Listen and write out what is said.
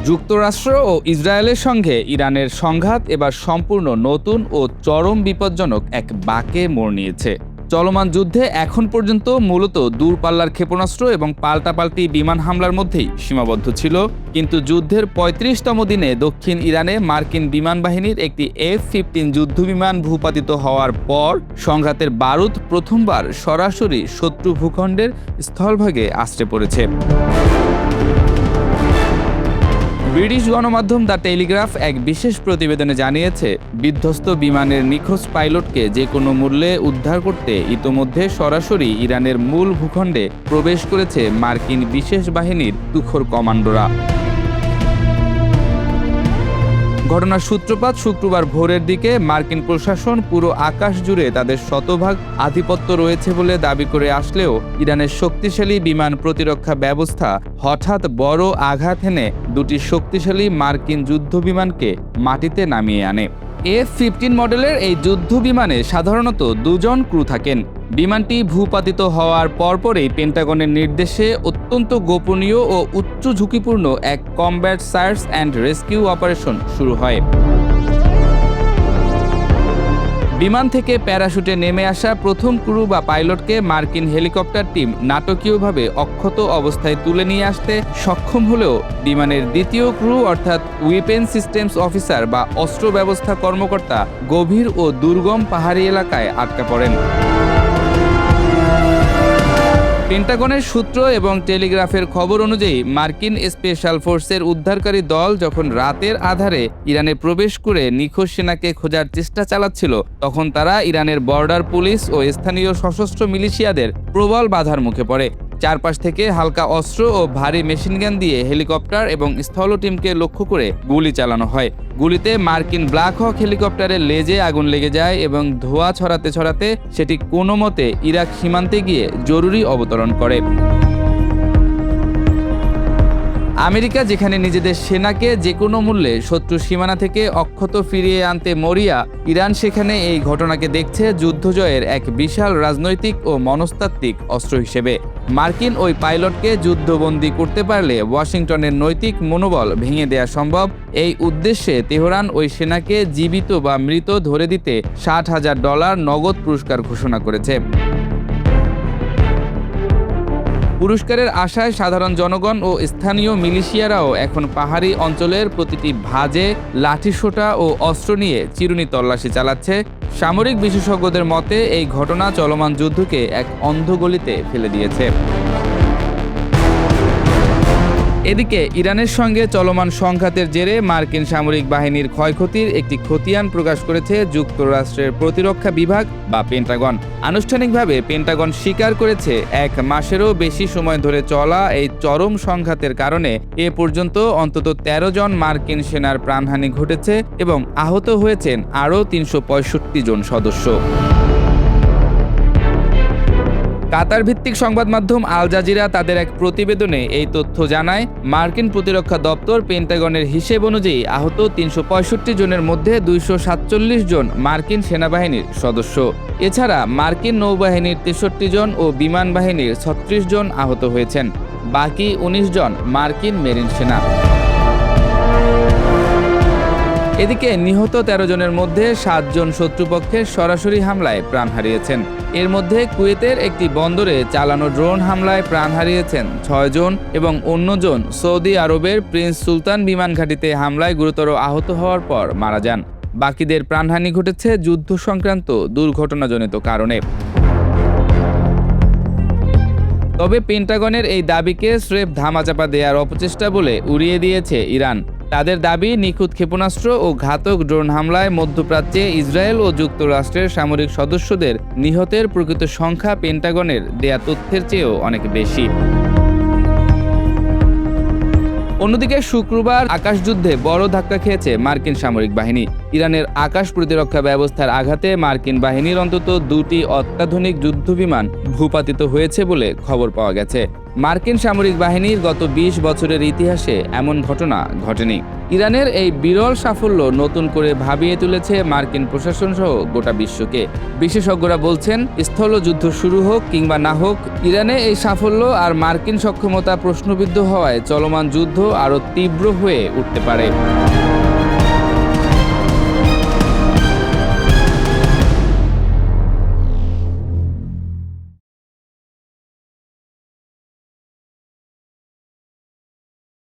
যুক্তরাষ্ট্র ও ইসরায়েলের সঙ্গে ইরানের সংঘাত এবার সম্পূর্ণ নতুন ও চরম বিপজ্জনক এক বাঁকে মোড় নিয়েছে। চলমান যুদ্ধে এখন পর্যন্ত মূলত দূরপাল্লার ক্ষেপণাস্ত্র এবং পাল্টাপাল্টি বিমান হামলার মধ্যেই সীমাবদ্ধ ছিল, কিন্তু যুদ্ধের ৩৫তম দিনে দক্ষিণ ইরানে মার্কিন বিমান বাহিনীর একটি F-15 যুদ্ধবিমান ভূপাতিত হওয়ার পর সংঘাতের বারুদ প্রথমবার সরাসরি শত্রু ভূখণ্ডের স্থলভাগে আছড়ে পড়েছে। ব্রিটিশ গণমাধ্যম দ্য টেলিগ্রাফ এক বিশেষ প্রতিবেদনে জানিয়েছে, বিধ্বস্ত বিমানের নিখোঁজ পাইলটকে যে কোনো মূল্যে উদ্ধার করতে ইতোমধ্যে সরাসরি ইরানের মূল ভূখণ্ডে প্রবেশ করেছে মার্কিন বিশেষ বাহিনীর তুখোর কমান্ডোরা। ঘটনার সূত্রপাত শুক্রবার ভোরের দিকে মার্কিন প্রশাসন পুরো আকাশ জুড়ে তাদের শতভাগ আধিপত্য রয়েছে বলে দাবি করে আসলেও ইরানের শক্তিশালী বিমান প্রতিরক্ষা ব্যবস্থা হঠাৎ বড় আঘাত এনে দুটি শক্তিশালী মার্কিন যুদ্ধবিমানকে মাটিতে নামিয়ে আনে। F-15 মডেলের এই যুদ্ধবিমানে সাধারণত দুজন ক্রু থাকেন। বিমানটি ভূপাতিত হওয়ার পরপরই পেন্টাগনের নির্দেশে অত্যন্ত গোপনীয় ও উচ্চ ঝুঁকিপূর্ণ এক combat search and rescue operation শুরু হয়। বিমান থেকে প্যারাশুটে নেমে আসা প্রথম ক্রু বা পাইলটকে মার্কিন হেলিকপ্টার টিম নাটকীয়ভাবে অক্ষত অবস্থায় তুলে নিয়ে আসতে সক্ষম হলেও বিমানের দ্বিতীয় ক্রু অর্থাৎ ওয়েপেন সিস্টেমস অফিসার বা অস্ত্র ব্যবস্থা কর্মকর্তা গভীর ও দুর্গম পাহাড়ি এলাকায় আটকা পড়েন। পেন্টাগনের সূত্র এবং টেলিগ্রাফের খবর অনুযায়ী মার্কিন স্পেশাল ফোর্সের উদ্ধারকারী দল যখন রাতের আধারে ইরানে প্রবেশ করে নিখোঁজ সেনাকে খোঁজার চেষ্টা চালাচ্ছিল, তখন তারা ইরানের বর্ডার পুলিশ ও স্থানীয় সশস্ত্র মিলিশিয়াদের প্রবল বাধার মুখে পড়ে। চারপাশ থেকে হালকা অস্ত্র ও ভারী মেশিনগান দিয়ে হেলিকপ্টার এবং স্থল টিমকে লক্ষ্য করে গুলি চালানো হয়। গুলিতে মার্কিন ব্ল্যাক হক হেলিকপ্টারের লেজে আগুন লেগে যায় এবং ধোঁয়া ছড়াতে ছড়াতে সেটি কোনো মতে ইরাক সীমান্তে গিয়ে জরুরি অবতরণ করে। আমেরিকা যেখানে নিজেদের সেনাকে যে কোনো মূল্যে শত্রু সীমানা থেকে অক্ষত ফিরিয়ে আনতে মরিয়া, ইরান সেখানে এই ঘটনাকে দেখছে যুদ্ধজয়ের এক বিশাল রাজনৈতিক ও মনস্তাত্ত্বিক অস্ত্র হিসেবে। মার্কিন ওই পাইলটকে যুদ্ধবন্দী করতে পারলে ওয়াশিংটনের নৈতিক মনোবল ভেঙে দেয়া সম্ভব। এই উদ্দেশ্যে তেহরান ওই সেনাকে জীবিত বা মৃত ধরে দিতে $60,000 নগদ পুরস্কার ঘোষণা করেছে। পুরস্কারের আশায় সাধারণ জনগণ ও স্থানীয় মিলিশিয়ারাও এখন পাহাড়ি অঞ্চলের প্রতিটি ভাঁজে লাঠিসোঁটা ও অস্ত্র নিয়ে চিরুনি তল্লাশি চালাচ্ছে। সামরিক বিশেষজ্ঞদের মতে এই ঘটনা চলমান যুদ্ধকে এক অন্ধগলিতে ফেলে দিয়েছে। এদিকে ইরানের সঙ্গে চলমান সংঘাতের জেরে মার্কিন সামরিক বাহিনীর ক্ষয়ক্ষতির একটি খতিয়ান প্রকাশ করেছে যুক্তরাষ্ট্রের প্রতিরক্ষা বিভাগ বা পেন্টাগন। আনুষ্ঠানিকভাবে পেন্টাগন স্বীকার করেছে, 1 মাসেরও বেশি সময় ধরে চলা এই চরম সংঘাতের কারণে এ পর্যন্ত অন্তত 13 জন মার্কিন সেনার প্রাণহানি ঘটেছে এবং আহত হয়েছেন আরও 365 জন সদস্য। কাতার ভিত্তিক সংবাদ মাধ্যম আল জাজিরা তাদের এক প্রতিবেদনে এই তথ্য জানায়। মার্কিন প্রতিরক্ষা দপ্তর পেন্টাগনের হিসেব অনুযায়ী আহত 365 জনের মধ্যে 247 জন মার্কিন সেনাবাহিনীর সদস্য। এছাড়া মার্কিন নৌবাহিনীর 63 জন ও বিমান বাহিনীর 36 জন আহত হয়েছেন। বাকি 19 জন মার্কিন মেরিন সেনা। এদিকে নিহত 13 জনের মধ্যে 7 জন শত্রুপক্ষের সরাসরি হামলায় প্রাণ হারিয়েছেন। এর মধ্যে কুয়েতের একটি বন্দরে চালানো ড্রোন হামলায় প্রাণ হারিয়েছেন 6 জন এবং অন্যজন সৌদি আরবের প্রিন্স সুলতান বিমান ঘাঁটিতে হামলায় গুরুতর আহত হওয়ার পর মারা যান। বাকিদের প্রাণহানি ঘটেছে যুদ্ধ সংক্রান্ত দুর্ঘটনাজনিত কারণে। তবে পেন্টাগনের এই দাবিকে স্রেফ ধামাচাপা দেওয়ার অপচেষ্টা বলে উড়িয়ে দিয়েছে ইরান। তাদের দাবি, নিখুঁত ক্ষেপণাস্ত্র ও ঘাতক ড্রোন হামলায় মধ্যপ্রাচ্যে ইসরায়েল ও যুক্তরাষ্ট্রের সামরিক সদস্যদের নিহতের প্রকৃত সংখ্যা পেন্টাগনের দেয়া তথ্যের চেয়েও অনেক বেশি। অন্যদিকে শুক্রবার আকাশযুদ্ধে বড় ধাক্কা খেয়েছে মার্কিন সামরিক বাহিনী। ইরানের আকাশ প্রতিরক্ষা ব্যবস্থার আঘাতে মার্কিন বাহিনীর অন্তত 2টি অত্যাধুনিক যুদ্ধবিমান ভূপাতিত হয়েছে বলে খবর পাওয়া গেছে। মার্কিন সামরিক বাহিনীর গত 20 বছরের ইতিহাসে এমন ঘটনা ঘটেনি। ইরানের এই বিরল সাফল্য নতুন করে ভাবিয়ে তুলেছে মার্কিন প্রশাসন সহ গোটা বিশ্বকে। বিশেষজ্ঞরা বলছেন, স্থলযুদ্ধ শুরু হোক কিংবা না হোক, ইরানে এই সাফল্য আর মার্কিন সক্ষমতা প্রশ্নবিদ্ধ হওয়ায় চলমান যুদ্ধ আরও তীব্র হয়ে উঠতে পারে।